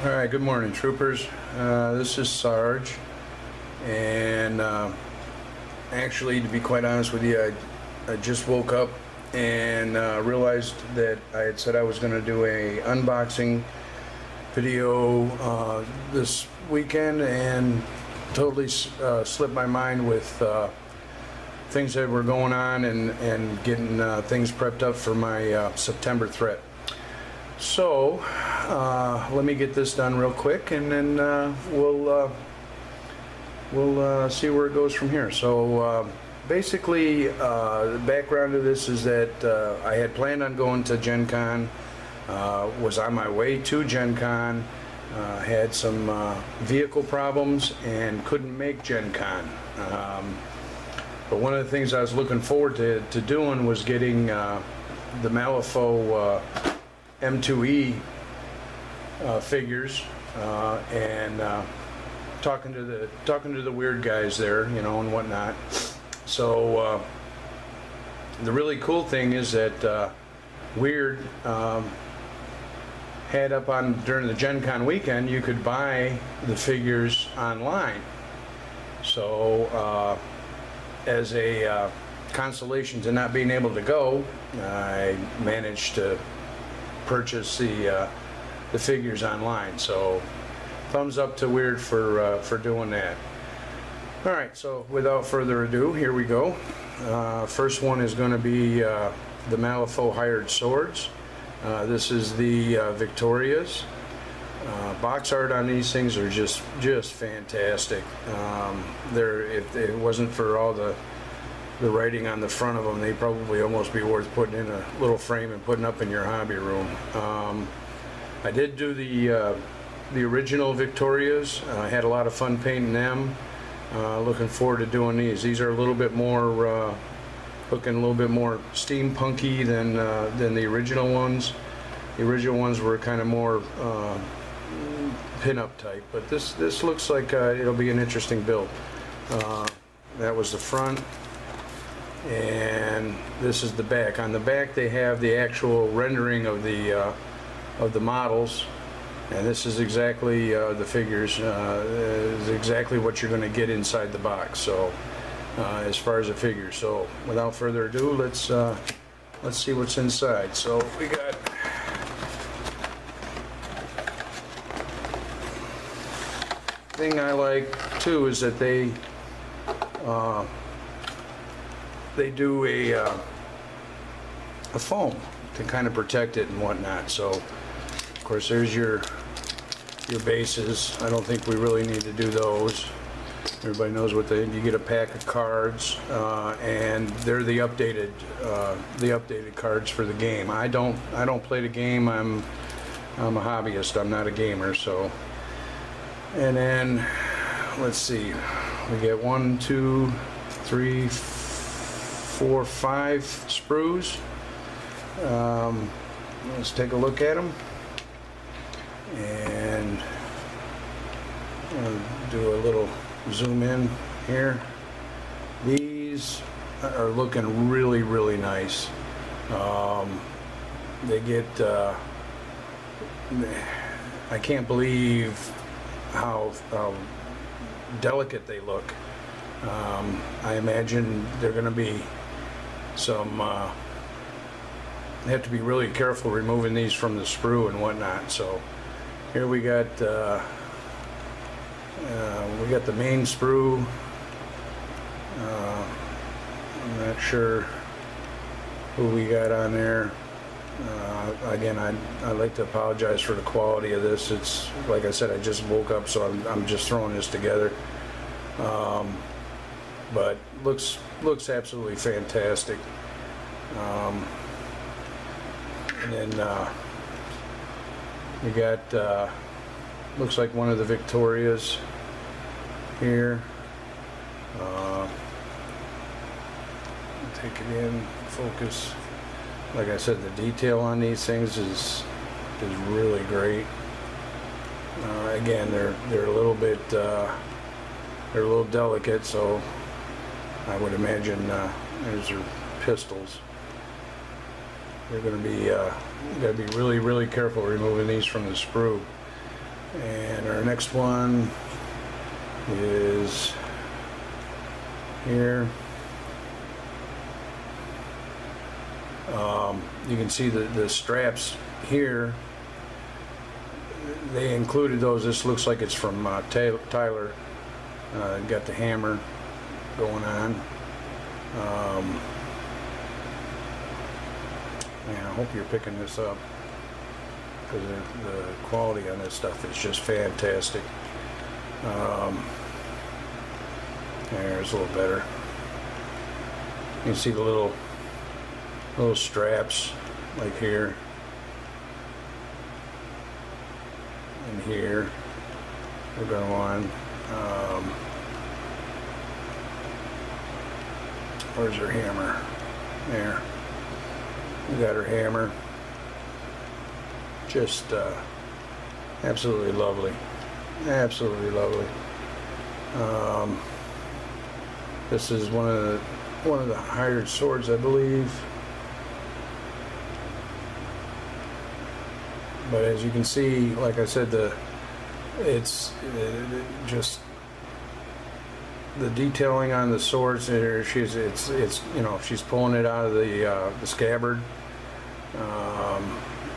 All right, good morning, troopers. This is Sarge, and actually, to be quite honest with you, I just woke up and realized that I had said I was going to do a unboxing video this weekend, and totally slipped my mind with things that were going on and getting things prepped up for my September threat. So let me get this done real quick, and then we'll see where it goes from here. So basically, the background of this is that I had planned on going to Gen Con, was on my way to Gen Con, had some vehicle problems and couldn't make Gen Con. But one of the things I was looking forward to doing was getting the Malifaux M2E figures and talking to the weird guys there, you know, and whatnot. So the really cool thing is that Weird had up on during the Gen Con weekend, you could buy the figures online. So as a consolation to not being able to go, I managed to purchase the figures online. So thumbs up to Weird for doing that. All right, so without further ado, here we go. First one is going to be the Malifaux hired swords. This is the Victorias. Box art on these things are just fantastic. If it wasn't for all the writing on the front of them, they'd probably almost be worth putting in a little frame and putting up in your hobby room. I did do the original Victorias. I had a lot of fun painting them. Looking forward to doing these. These are a little bit more looking a little bit more steampunky than the original ones. The original ones were kind of more pin-up type, but this looks like it'll be an interesting build. That was the front. And this is the back. On the back they have the actual rendering of the models, and this is exactly the figures. Is exactly what you're going to get inside the box. So as far as the figures. So without further ado, let's see what's inside. So we got thing I like too is that they do a foam to kind of protect it and whatnot. So of course there's your bases. I don't think we really need to do those. Everybody knows what you get a pack of cards, and they're the updated cards for the game. I don't play the game. I'm a hobbyist. I'm not a gamer. So, and then let's see, we get 1, 2, 3, 4, 5 sprues. Let's take a look at them, and I'll do a little zoom in here. These are looking really nice. They get I can't believe how delicate they look. I imagine they're going to be some they have to be really careful removing these from the sprue and whatnot. So here we got the main sprue. I'm not sure who we got on there. Again, I'd like to apologize for the quality of this. It's like I said, I just woke up, so I'm just throwing this together. But looks absolutely fantastic. And then we got looks like one of the Victorias here. Take it in, focus. Like I said, the detail on these things is really great. Again, they're a little bit they're a little delicate, so I would imagine these are pistols. You're going to be really careful removing these from the sprue. And our next one is here. You can see the straps here. They included those. This looks like it's from Tyler. Got the hammer going on. Yeah, I hope you're picking this up, because the quality on this stuff is just fantastic. There's a little better. You can see the little straps, like here and here. We're going on. Where's her hammer? There. We got her hammer. Just absolutely lovely. Absolutely lovely. This is one of the hired swords, I believe. But as you can see, like I said, it's just the detailing on the swords. It's you know, she's pulling it out of the scabbard.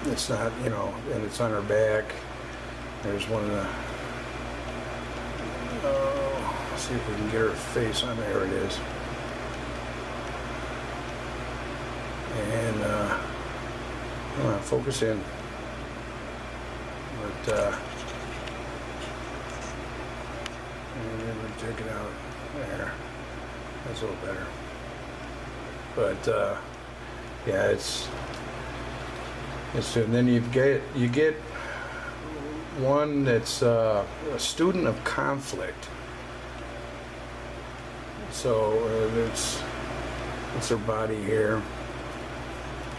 It's not, you know, and it's on her back. There's one of the. Let's see if we can get her face on there. It is. And come on, focus in. But and then we take it out there. That's a little better. But yeah, it's and then you get one that's a student of conflict. So it's her body here.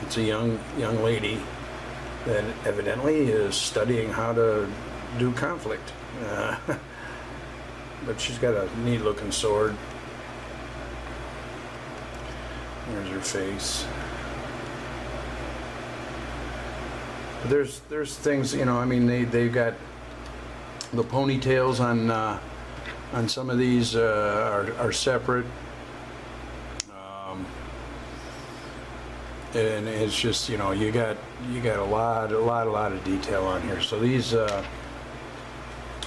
It's a young lady that evidently is studying how to do conflict. But she's got a neat looking sword. There's her face. There's things, you know, I mean, they've got the ponytails on some of these are separate. And it's just, you know, you got a lot of detail on here. So these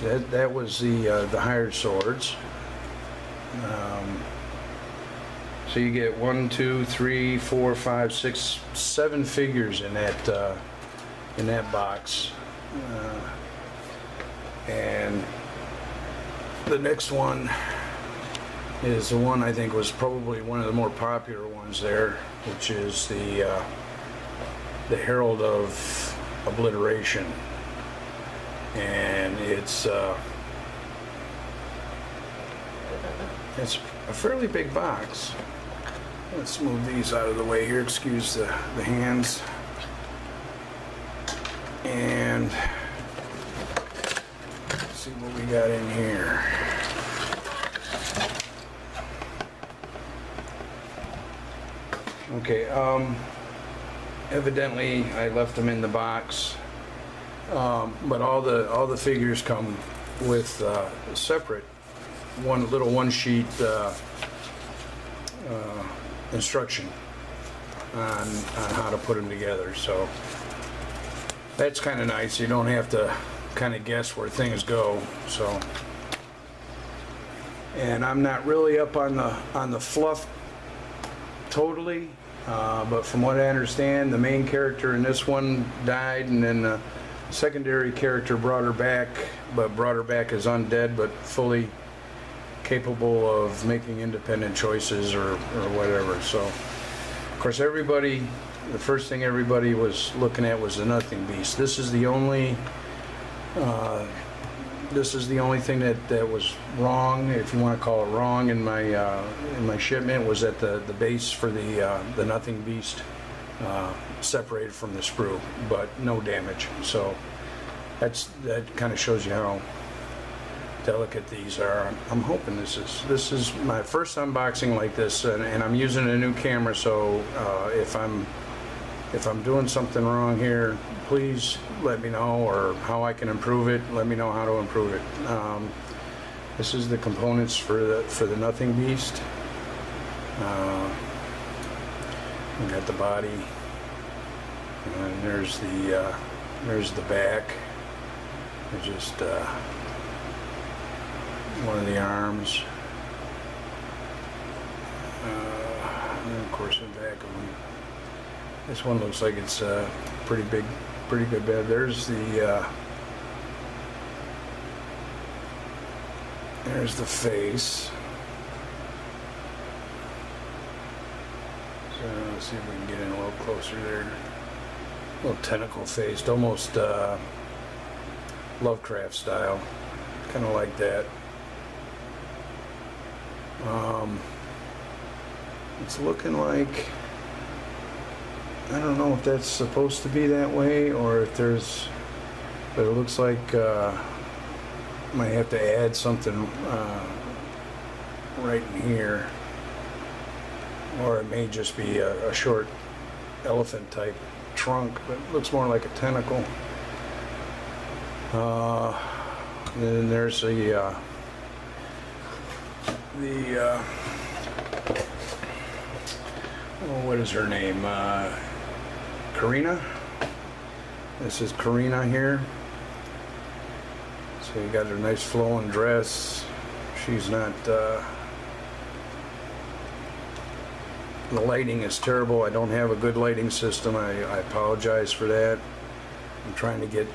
that was the hired swords. So you get 1, 2, 3, 4, 5, 6, 7 figures in that box. And the next one is the one I think was probably one of the more popular ones there, which is the Herald of Obliteration. And it's a fairly big box. Let's move these out of the way here. Excuse the hands. And let's see what we got in here. Okay, evidently I left them in the box, but all the figures come with separate one sheet instruction on how to put them together. So that's kind of nice. You don't have to kind of guess where things go. So, and I'm not really up on the fluff totally, but from what I understand, the main character in this one died, and then the secondary character brought her back as undead, but fully capable of making independent choices or whatever. So, of course, the first thing everybody was looking at was the Nothing Beast. This is the only thing that was wrong, if you want to call it wrong, in my shipment, was that the base for the Nothing Beast separated from the sprue, but no damage. So that kind of shows you how delicate these are. I'm hoping this is my first unboxing like this, and I'm using a new camera, so if If I'm doing something wrong here, please let me know, or how I can improve it. Let me know how to improve it. This is the components for the Nothing Beast. We got the body, and there's the back. There's just one of the arms. And of course the back of them. This one looks like it's pretty big, pretty good bed. There's the face. So let's see if we can get in a little closer there. A little tentacle faced, almost Lovecraft style, kind of like that. It's looking like, I don't know if that's supposed to be that way, or if there's, but it looks like might have to add something right in here, or it may just be a short elephant type trunk, but it looks more like a tentacle. Then there's the what is her name? Karina. This is Karina here. So you got her nice flowing dress. She's not. The lighting is terrible. I don't have a good lighting system. I apologize for that. I'm trying to get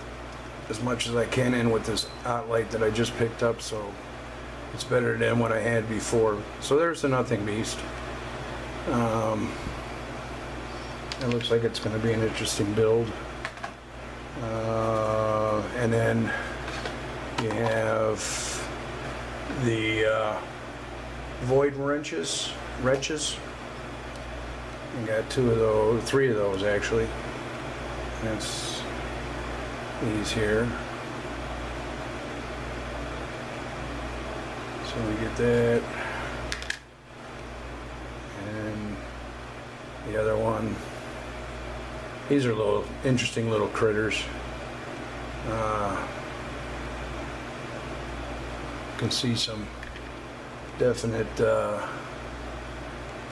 as much as I can in with this hot light that I just picked up, so it's better than what I had before. So there's the Nothing Beast. It looks like it's going to be an interesting build. And then you have the void wrenches. You got three of those actually. That's these here. So we get that. And the other one. These are little interesting little critters. You can see some definite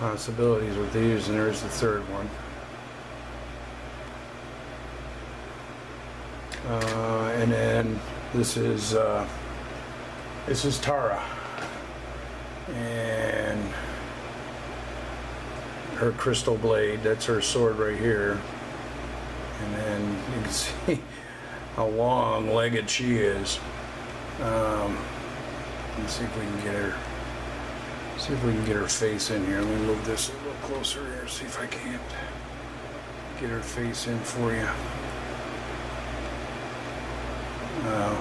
possibilities with these, and there's the third one. And then this is Tara, and her crystal blade. That's her sword right here. And then you can see how long-legged she is. Let's see if we can get her. See if we can get her face in here. Let me move this a little closer here. See if I can't get her face in for you. All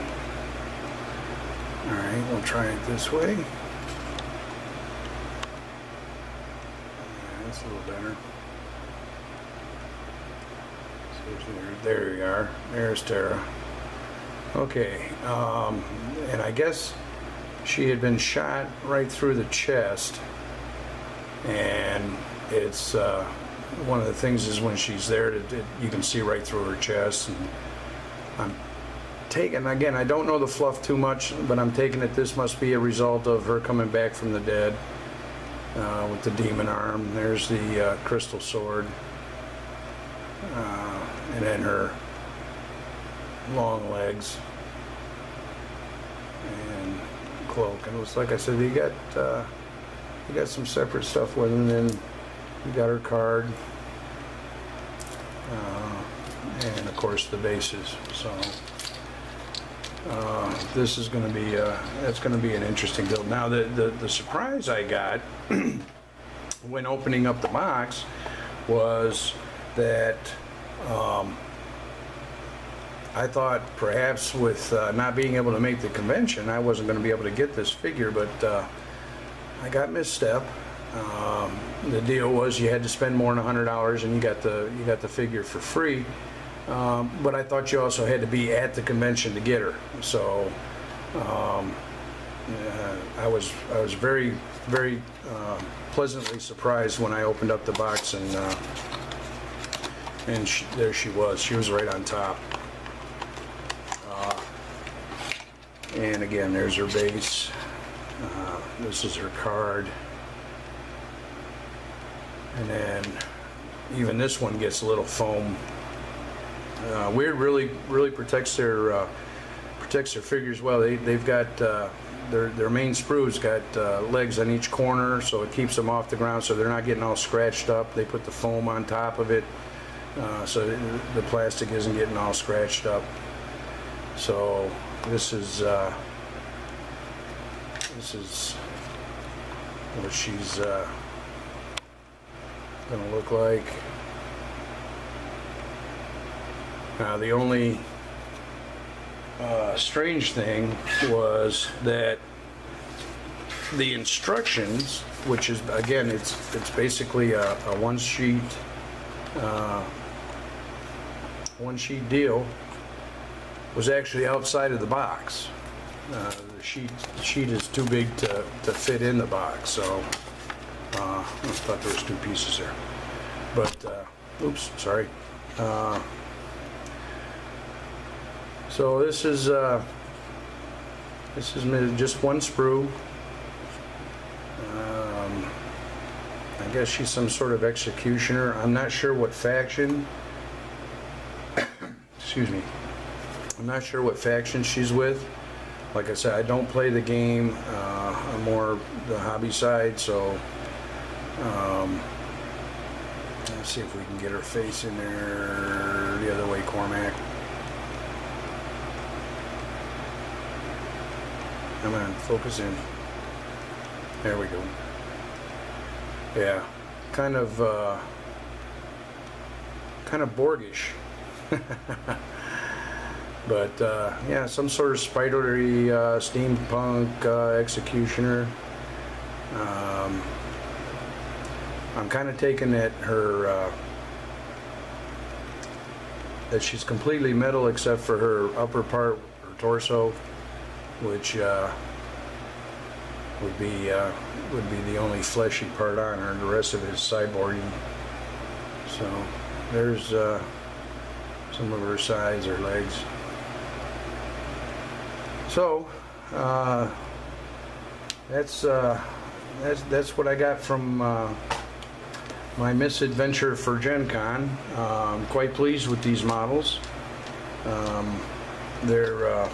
right, we'll try it this way. Yeah, that's a little better. There you are. There's Tara. Okay, and I guess she had been shot right through the chest, and it's one of the things is when she's there, you can see right through her chest. And I'm taking, again, I don't know the fluff too much, but I'm taking it this must be a result of her coming back from the dead with the demon arm. There's the crystal sword. And then her long legs and cloak. And it was like I said, you got some separate stuff with them. And then you got her card, and of course the bases. So this is going to be that's going to be an interesting build. Now the surprise I got when opening up the box was that I thought perhaps with not being able to make the convention, I wasn't going to be able to get this figure, but I got misstep. The deal was you had to spend more than $100, and you got the figure for free. But I thought you also had to be at the convention to get her. So I was very pleasantly surprised when I opened up the box and And there she was. She was right on top. And again, there's her base. This is her card. And then even this one gets a little foam. Weird really protects their figures well. They've got their main sprue's got legs on each corner, so it keeps them off the ground, so they're not getting all scratched up. They put the foam on top of it, so the plastic isn't getting all scratched up. So this is what she's gonna look like. Now the only strange thing was that the instructions, which is again it's basically a one sheet deal, was actually outside of the box. The sheet is too big to fit in the box, so I thought there was two pieces there. But oops, sorry. So this is just one sprue. I guess she's some sort of executioner. I'm not sure what faction. Excuse me. I'm not sure what faction she's with. Like I said, I don't play the game. I'm more the hobby side, so let's see if we can get her face in there the other way, Cormac. Come on, focus in. There we go. Yeah, kind of Borgish. But yeah, some sort of spidery steampunk executioner. I'm kind of taking that that she's completely metal except for her upper part, her torso, which would be the only fleshy part on her, and the rest of it is cyborgy. So there's some of her sides, her legs. So that's what I got from my misadventure for Gen Con. I'm quite pleased with these models. They're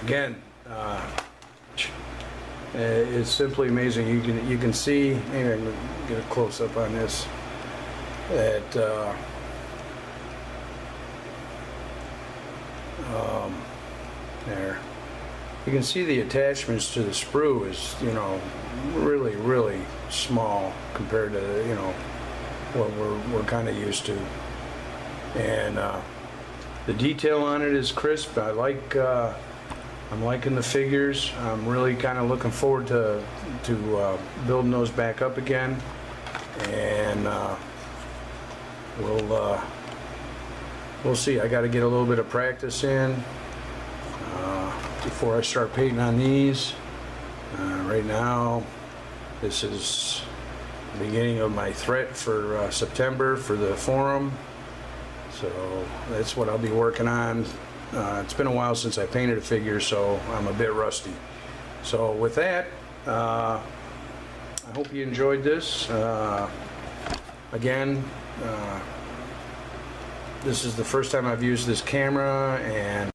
again, it's simply amazing. You can see. Maybe I can get a close up on this. That there, you can see the attachments to the sprue is, you know, really small compared to, you know, what we're kind of used to. And the detail on it is crisp. I'm liking the figures. I'm really kind of looking forward to building those back up again. And we'll see. I got to get a little bit of practice in before I start painting on these. Right now, this is the beginning of my threat for September for the forum. So that's what I'll be working on. It's been a while since I painted a figure, so I'm a bit rusty. So with that, I hope you enjoyed this. Again, this is the first time I've used this camera, and